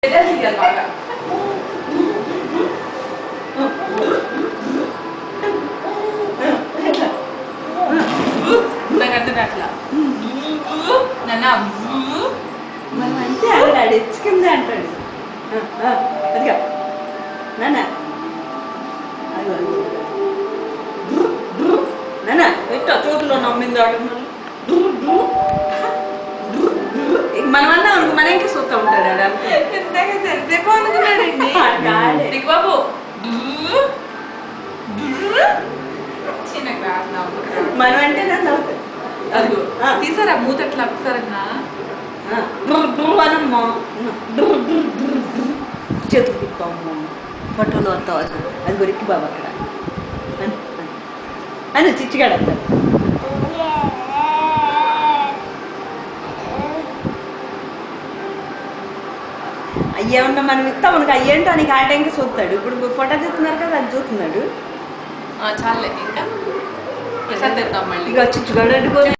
బాగా నాకంటే అట్లా మనం అంటే ఆవిడ ఎచ్చుకుంది అంటాడు. అదిగా నాన్న అది నాన్న పెట్టు చోటులో నమ్మింది ఆడుకున్నాను. మనమన్నా మన ఇంకా చూస్తూ ఉంటాడు ఆడ ఇంతగా ఎంతసేపు అనుకున్నాడండి బాబు చిన్న క్లాస్ మనం అంటే నన్ను నవ్వుతాడు. అదిగో తీసారా మూతట్లా ఒకసారన్నా అనమ్మా చేతులు తిప్పమ్మ ఫోటోలో వస్తావు అది గొరికి బాబు అక్కడ అని చిచ్చిగాడు అంటారు. అయ్యేమన్నా మనం ఇస్తాం మనకు అయ్యేంటో నీకు ఆ టైంకి చూస్తాడు. ఇప్పుడు ఫోటో చూస్తున్నారు కదా అది చూస్తున్నాడు. చాలే ఇంకా ప్రసాద్ తెద్దాం మళ్ళీ ఇక చిచ్చుగాడు అడుగు